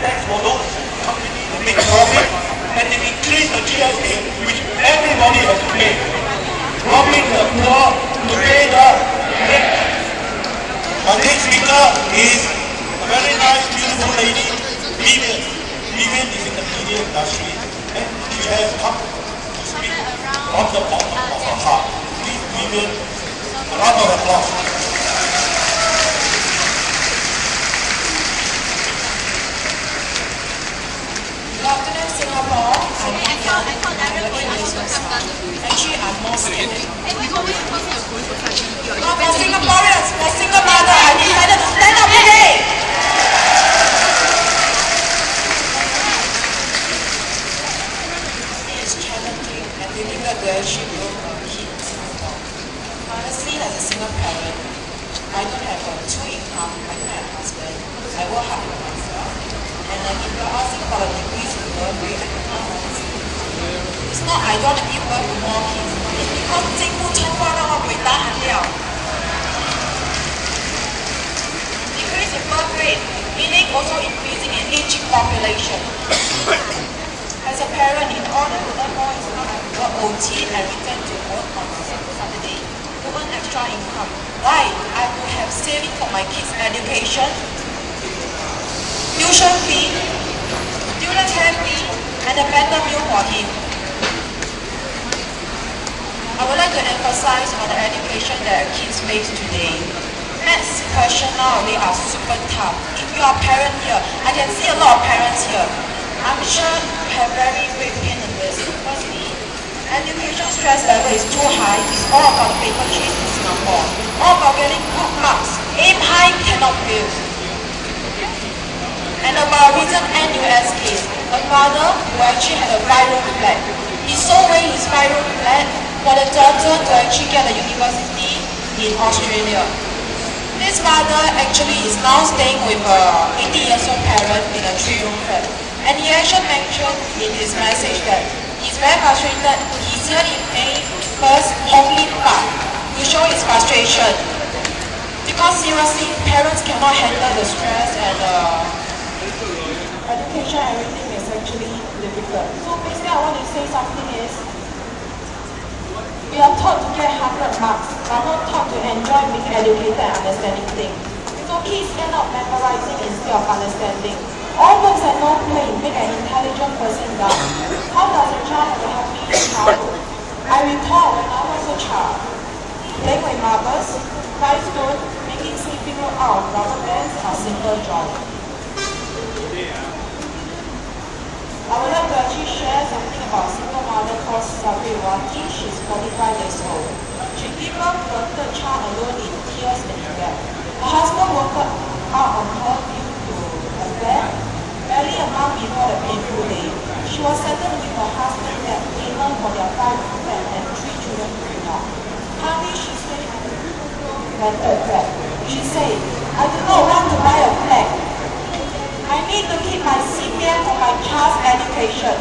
tax for those companies that make profit, and they increase the GST, which everybody has to pay, robbing the poor to pay the rich. Our next speaker is a very nice, beautiful lady, Vivian. Vivian is in the media industry, and she has come to speak from the bottom of her heart. Please, Vivian, a round of applause. Good afternoon, Singapore. I'm Vivian. Actually, I'm more scared. For Singaporeans, for single mother, I decided to stand up today. It is challenging and difficult to actually grow a kid in Singapore. Honestly, as a single parent, I don't have two income. I don't have a husband. I work hard for myself. And if you're asking about the degrees in birth rate, I cannot answer. It's not I don't want to give birth to more kids. It's because 政府抽翻啦，我回答很了。Decrease in birth rate, meaning also increasing in aging population. As a parent, in order to earn more, it's not to work OT and return to work on Saturday to earn extra income. Why? I will have saving for my kids' education, tuition fee, student care fee, and a better meal for him. I would like to emphasize on the education that our kids face today. Maths questions nowadays are super tough. If you are a parent here, I can see a lot of parents here. I'm sure you have very great pain in this. Firstly, education stress level is too high. It's all about the paper chase in Singapore. All about getting good marks. Aim high, cannot fail. And about a recent NUS case, a father who actually had a 5-room flat. He sold away his 5-room flat for the daughter to actually get a university in Australia. This father actually is now staying with a 80-years-old parent in a 3-room flat. And he actually mentioned in his message that he's very frustrated. He's here in May 1st, homely part, to show his frustration. Because seriously, parents cannot handle the stress and education, everything is actually difficult. So basically I want to say something is, we are taught to get 100 marks, but not taught to enjoy being educated and understanding things. So kids end up memorizing instead of understanding. All books and no play make an intelligent person dumb. How does a child have a happy childhood? I recall when I was a child, playing with marbles, 5 stones, making sleeping room out of rubber bands are simple joy. I would like to actually share something about a single mother called Sabriwati. She's 45 years old. She gave birth to her third child alone in tears and regret. Her husband worked out on her due to a bed. Barely a month before the painful day, she was settled with her husband that payment for their 5-room flat and 3 children to bring up. Hardly she stayed in the rented flat. She said, I do not want to buy a flat. I need to keep my CPF for my child's education.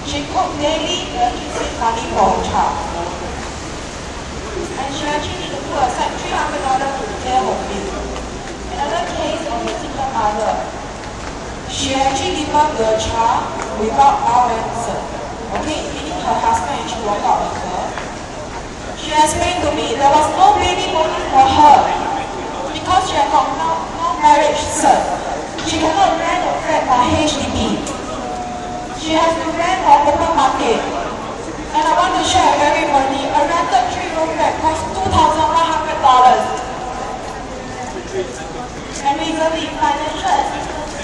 She cooked daily to actually save money for her child. And she actually need to put aside $300 to clear her bill. Another case of a single mother. She actually gave birth to a child without RN, okay, meaning her husband actually walked out with her. She explained to me there was no baby bonus for her because she had got no marriage cert. She cannot rent a flat for HDB. She has to rent for open market. And I want to share with everybody, a rented 3-room flat costs $2,100. And recently, financial assistance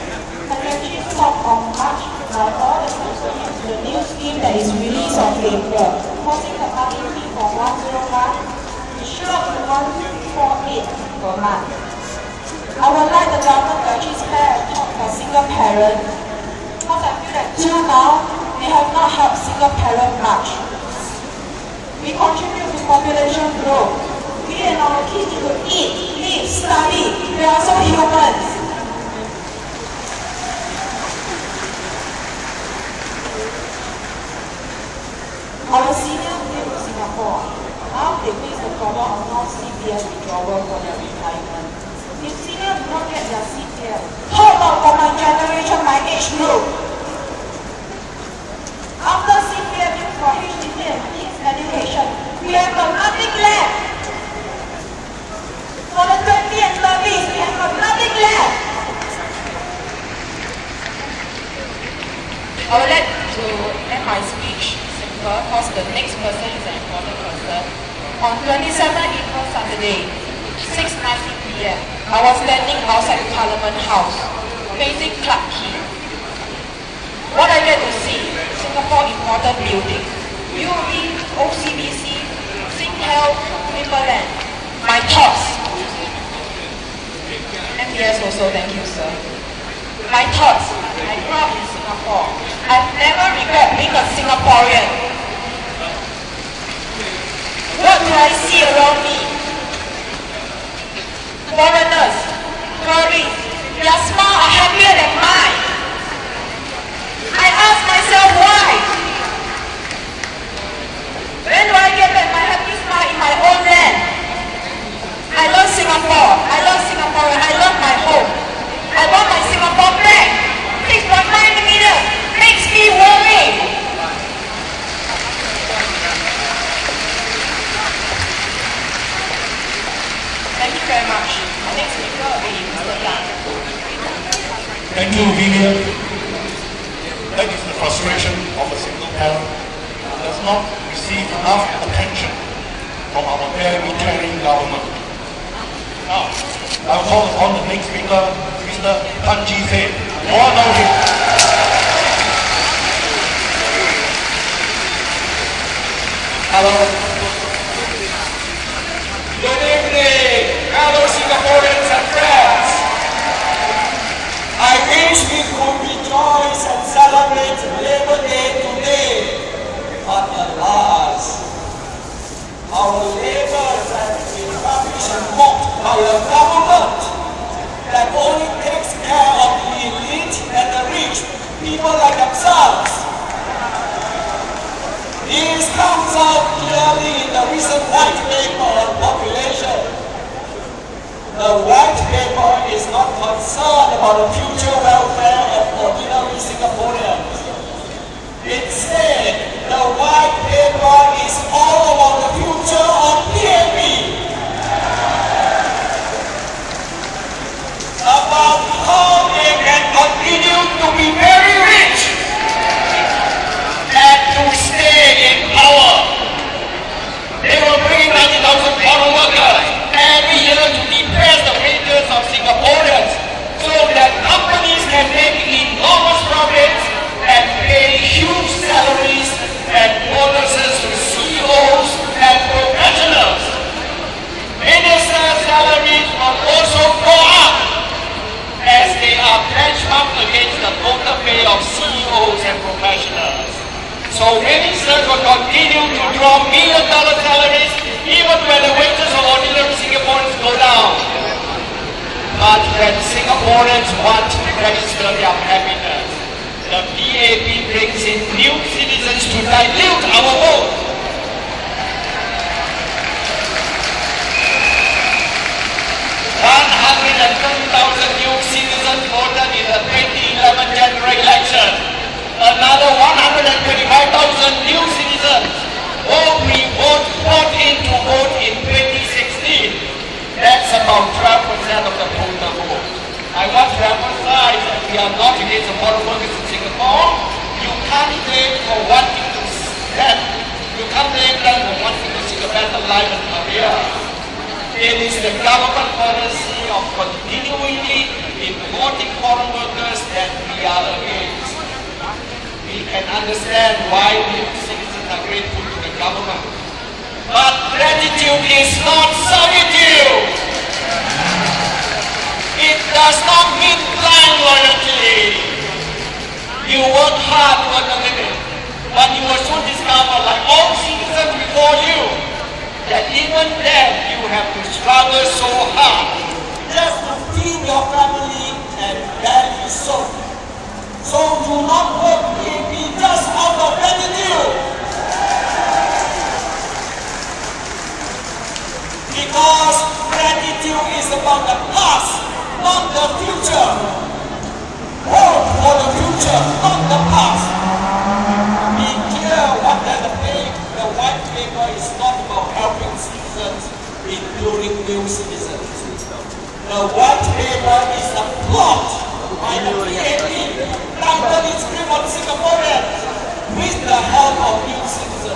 has actually stopped on March by all the companies to the new scheme that is released on April, causing the monthly fee from 101 to shoot up to 148 per month. I would like the government to actually spare a thought for single parents, because I feel that till now, they have not helped single parents much. We contribute to population growth. We and our kids need to eat, live, study. We are also humans. Our seniors came to Singapore. Now they face the problem of non-CPF withdrawal for their retirement. If seniors do not get their CPF, how about for my generation? paper because the next person is an important person. On 27 April Saturday, 6:19 p.m., I was standing outside Parliament House, facing Clarke Quay. What I get to see, Singapore important building, UOB, OCBC, Singtel, Timberland. My thoughts. MPS also, thank you, sir. My thoughts. I grew up in Singapore. I've never regret being a Singaporean. What do I see around me? Foreigners, tourists, their smile are happier than mine. I ask myself why. When do I get back my happy smile in my own land? I love Singapore. I love Singapore. I love my home. I want my Singapore back. 6.9 million makes me worry. Thank you very much. Next speaker will be Mr. Tan. Thank you, Vivian. That is the frustration of a single parent who does not receive enough attention from our very caring government. Now, I'll call upon the next speaker, Mr. Tan Ji-Fei. You all know him. Hello. Good evening, fellow Singaporeans and friends. I wish we could rejoice and celebrate Labor Day today, but alas, our labors have been rubbish and mocked by a government that only takes care of the elite and the rich, people like themselves. This comes out clearly in the recent white paper on population. The white paper is not concerned about the future welfare of ordinary Singaporeans. It said the white paper is all about the future of PAP. About how they can continue to be very rich and to stay in power. They will bring 90,000 foreign workers every year to depress the wages of Singaporeans so that companies can make enormous profits and pay huge salaries and bonuses to CEOs and professionals. Ministers' salaries will also go up as they are benchmarked against the total pay of CEOs and professionals. So ministers will continue to draw million-dollar salaries even when the wages of ordinary Singaporeans go down. But when Singaporeans want to register their happiness, the PAP brings in new citizens to dilute our vote. 130,000 new citizens voted in the 2011 general election. Another 125,000 new citizens bought in to vote in 2016. That's about 12% of the total vote. I want to emphasize that we are not against the foreign workers in Singapore. You can't blame for wanting to stand. You can't blame them for wanting to seek a better life and career. It is the government policy of continually importing foreign workers that we are against. We can understand why new citizens are grateful to the government. But gratitude is not servitude. It does not mean blind loyalty. You work hard to earn a living, but you will soon discover, like all citizens before you, that even then you have to struggle so hard just to feed your family and barely so. So do not work PAP just out of gratitude. Because gratitude is about the past, not the future. Work for the future, not the past. Be clear what the white paper is not about helping citizens, including new citizens. The white paper is a plot by the PAP, titled its grip on Singaporeans with the help of new citizens.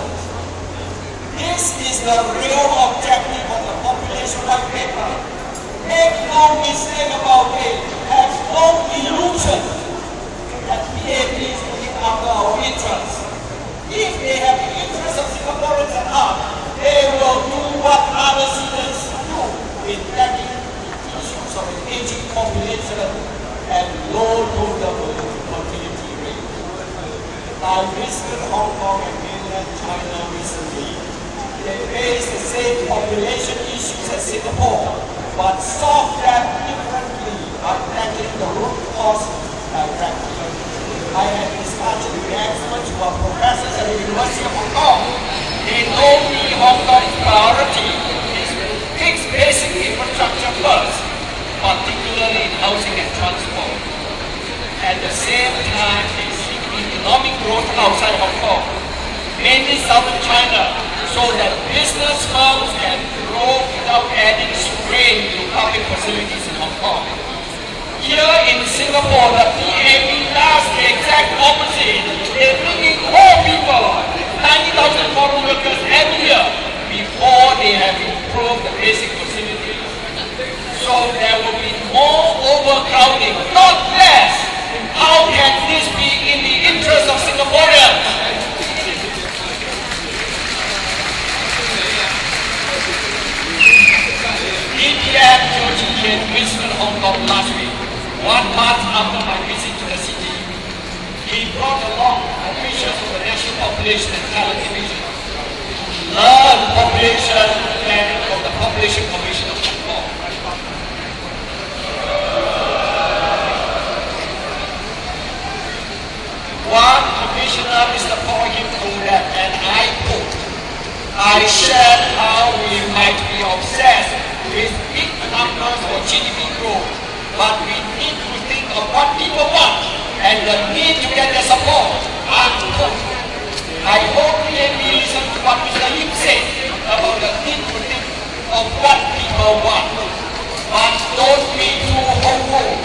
I visited Hong Kong and mainland China recently. They face the same population issues as Singapore, but solve them differently by tackling the root cause directly. I had discussions with experts who are professors at the University of Hong Kong. They told me Hong Kong's priority is to fix basic infrastructure first, particularly in housing and transport. At the same time, they seek economic growth outside Hong Kong, mainly southern China, so that business firms can grow without adding strain to public facilities in Hong Kong. Here in Singapore, the PAP does the exact opposite. They're bringing more people, 90,000 foreign workers every year, before they have improved the basic facilities. So there will be more overcrowding, not less. How can this be in the interest of Singaporeans? DPM George Chen visited Hong Kong last week, 1 month after my visit to the city. He brought along officials of the National Population and Talent Division to learn population planning from the Population Commission of Hong Kong. One commissioner, Mr. Paul Kim, told them, and I quote, I shared how we might be obsessed with big numbers for GDP growth, but we need to think of what people want and the need to get their support. Unquote. I hope PAP listen to what Mr. Lim said about the need to think of what people want, but don't be too hopeful.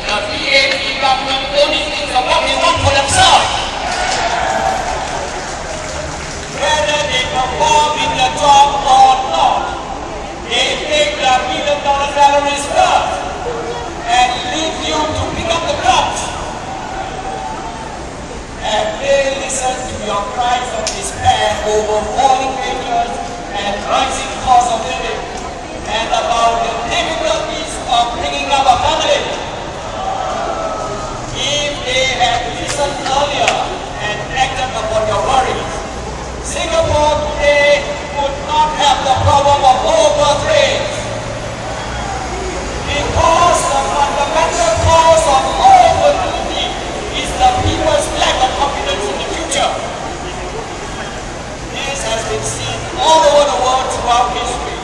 The PAP government only thinks of what they want for themselves. Whether they perform in the job or not, they take the million-dollar salaries first and leave you to pick up the crumbs. And they listen to your cries of despair over falling wages and rising cost of living, and about the difficulties of bringing up a family. If they had listened earlier and acted upon your worries, Singapore today would not have the problem of low birth rates. Because the fundamental cause of low fertility is the people's lack of confidence in the future. This has been seen all over the world throughout history.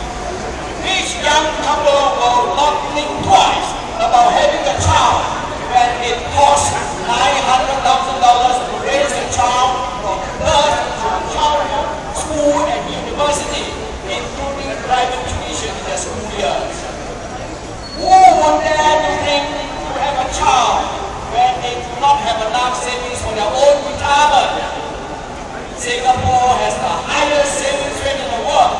Each young couple will not think twice about having a child when it costs $900,000 to raise a child from birth to childhood, school and university, including private tuition in their school years. Who would dare to think to have a child when they do not have enough savings for their own retirement? Singapore has the highest savings rate in the world,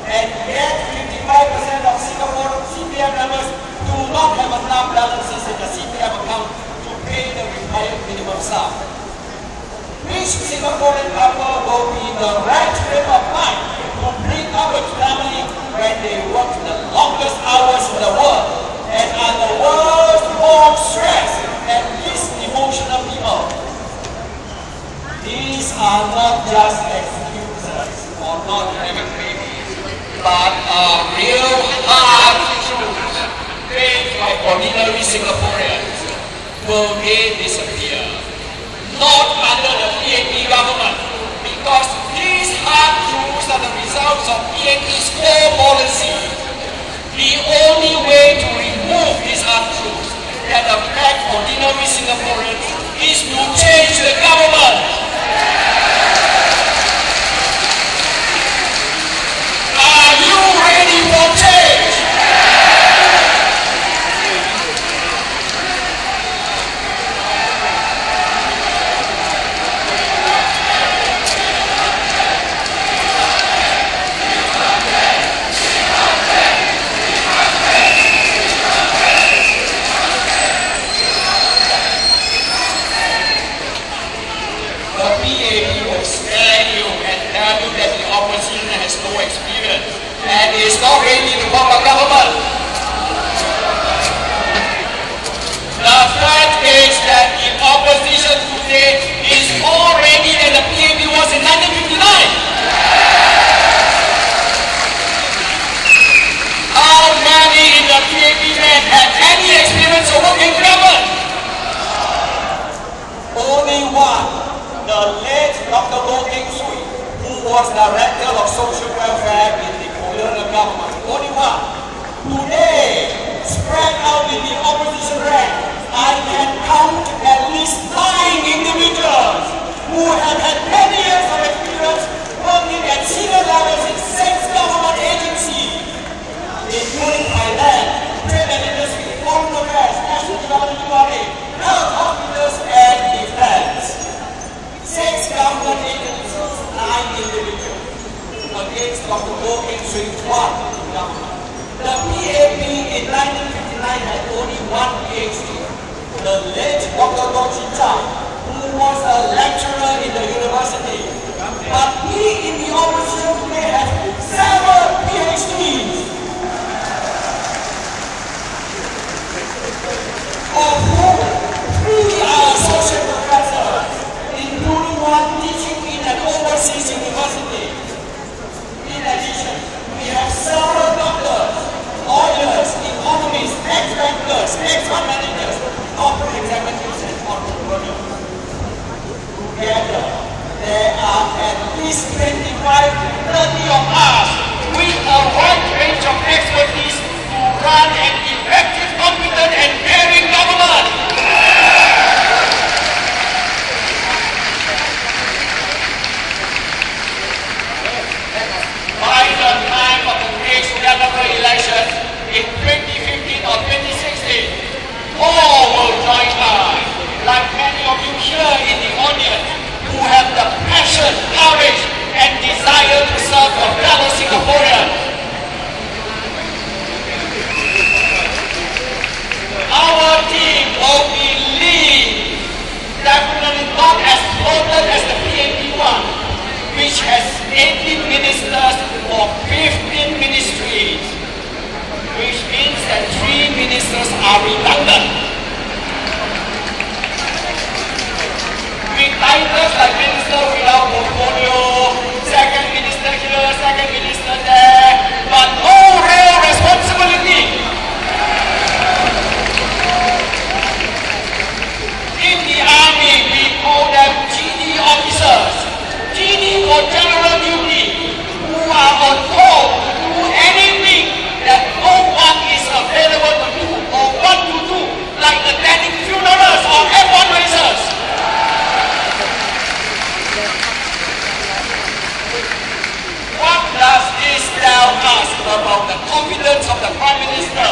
and yet 55% of Singaporean CPF members do not have enough balances in the CPF account to pay the required minimum sum. Which Singaporean couple will be the right frame of mind to bring up a family when they work the longest hours in the world and are the world's most stressed and least emotional people? These are not just excuses for not having babies, but are real hard truths faced by ordinary Singaporeans. Will they disappear? Not under the PAP government, because these hard truths are the results of PAP's core policy. The only way to remove these hard truths that affect ordinary Singaporeans is to change the government. Are you ready for change? But we in the opposition today have several PhDs, of whom 3 are associate professors, including one teaching in an overseas university. In addition, we have several doctors, lawyers, economists, ex-bankers, ex-fund managers, corporate executives, and entrepreneurs. Together, there are at least 25, 30 of us with a wide range of expertise to run an effective, competent, and caring government. By the time of the next November election in 2015 or 2016, all will join us, like many of you here in the audience, who have the passion, courage, and desire to serve your fellow Singaporeans. Our team will be lean, definitely not as potent as the PAP one, which has 18 ministers for 15 ministries, which means that 3 ministers are redundant. With titles like minister without portfolio, second minister here, second minister there, but no real responsibility. In the army, we call them GD officers, GD for general duty, who are on call to do anything that no one is available to do or want to do, like attending funerals or F1 races. What does this tell us about the confidence of the Prime Minister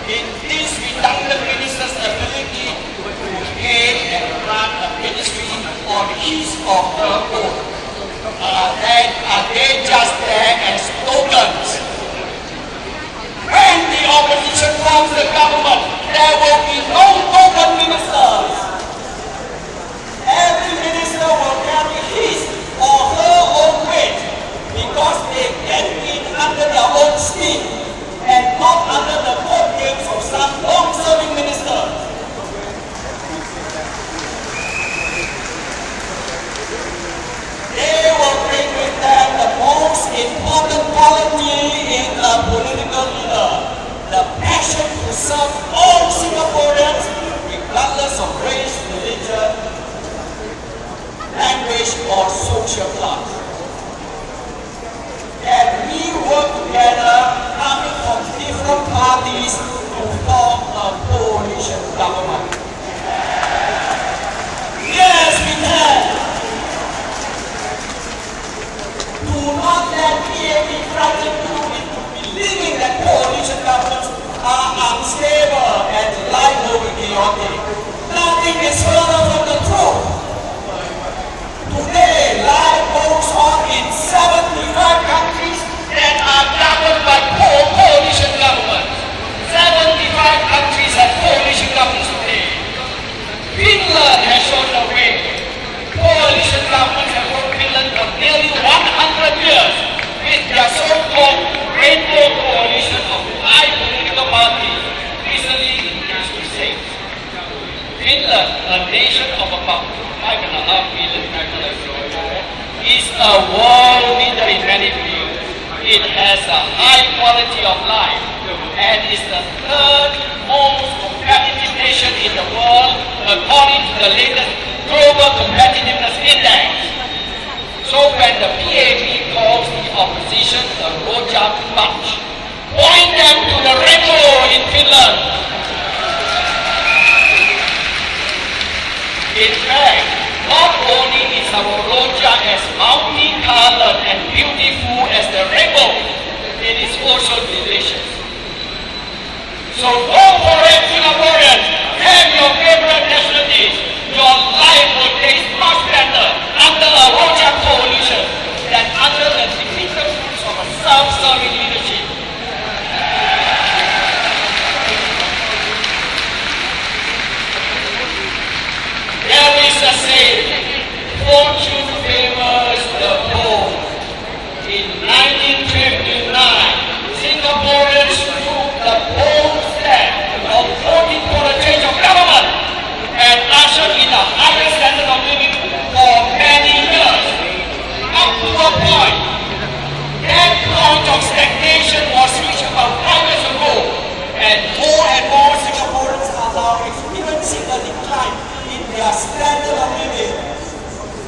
in these redundant ministers' ability to head and run a ministry on his or her own? Are they just there as tokens? When the opposition forms the government, there will be no token ministers. Every minister will carry his or her own weight, because they get in under their own steam and not under the court games of some long-serving ministers. They will bring with them the most important quality in a political leader, the passion to serve all Singaporeans regardless of race, religion, language, or social class. And we work together, coming from different parties, to form a coalition government. Yes, we can. Do not let PAP frighten you into believing that coalition governments are unstable and life will be chaotic. Nothing is further from the truth. Today, life goes on in 75 countries that are governed by coalition governments. 75 countries have coalition governments today. Finland has shown the way. Coalition governments have ruled Finland for nearly 100 years with their so-called rainbow coalition of 5 political parties, recently increased to 6. Finland, a nation of about 5.5 million people, is a world leader in many fields. It has a high quality of life and is the 3rd most competitive nation in the world according to the latest Global Competitiveness Index. So when the PAP calls the opposition the Rojak Bunch, point them to the rainbow in Finland. In fact, not only is our Rojak as multicolored and beautiful as the rainbow, it is also delicious. So go for it, Singaporeans. Have your favorite national dish. Your life will taste much better under a Rojak coalition than under the defeated fruits of a self-serving leadership. There is a saying, fortune favors the experiencing a decline in their standard of living.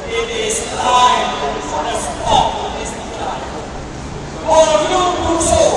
It is time for the stop of this decline. All of you do so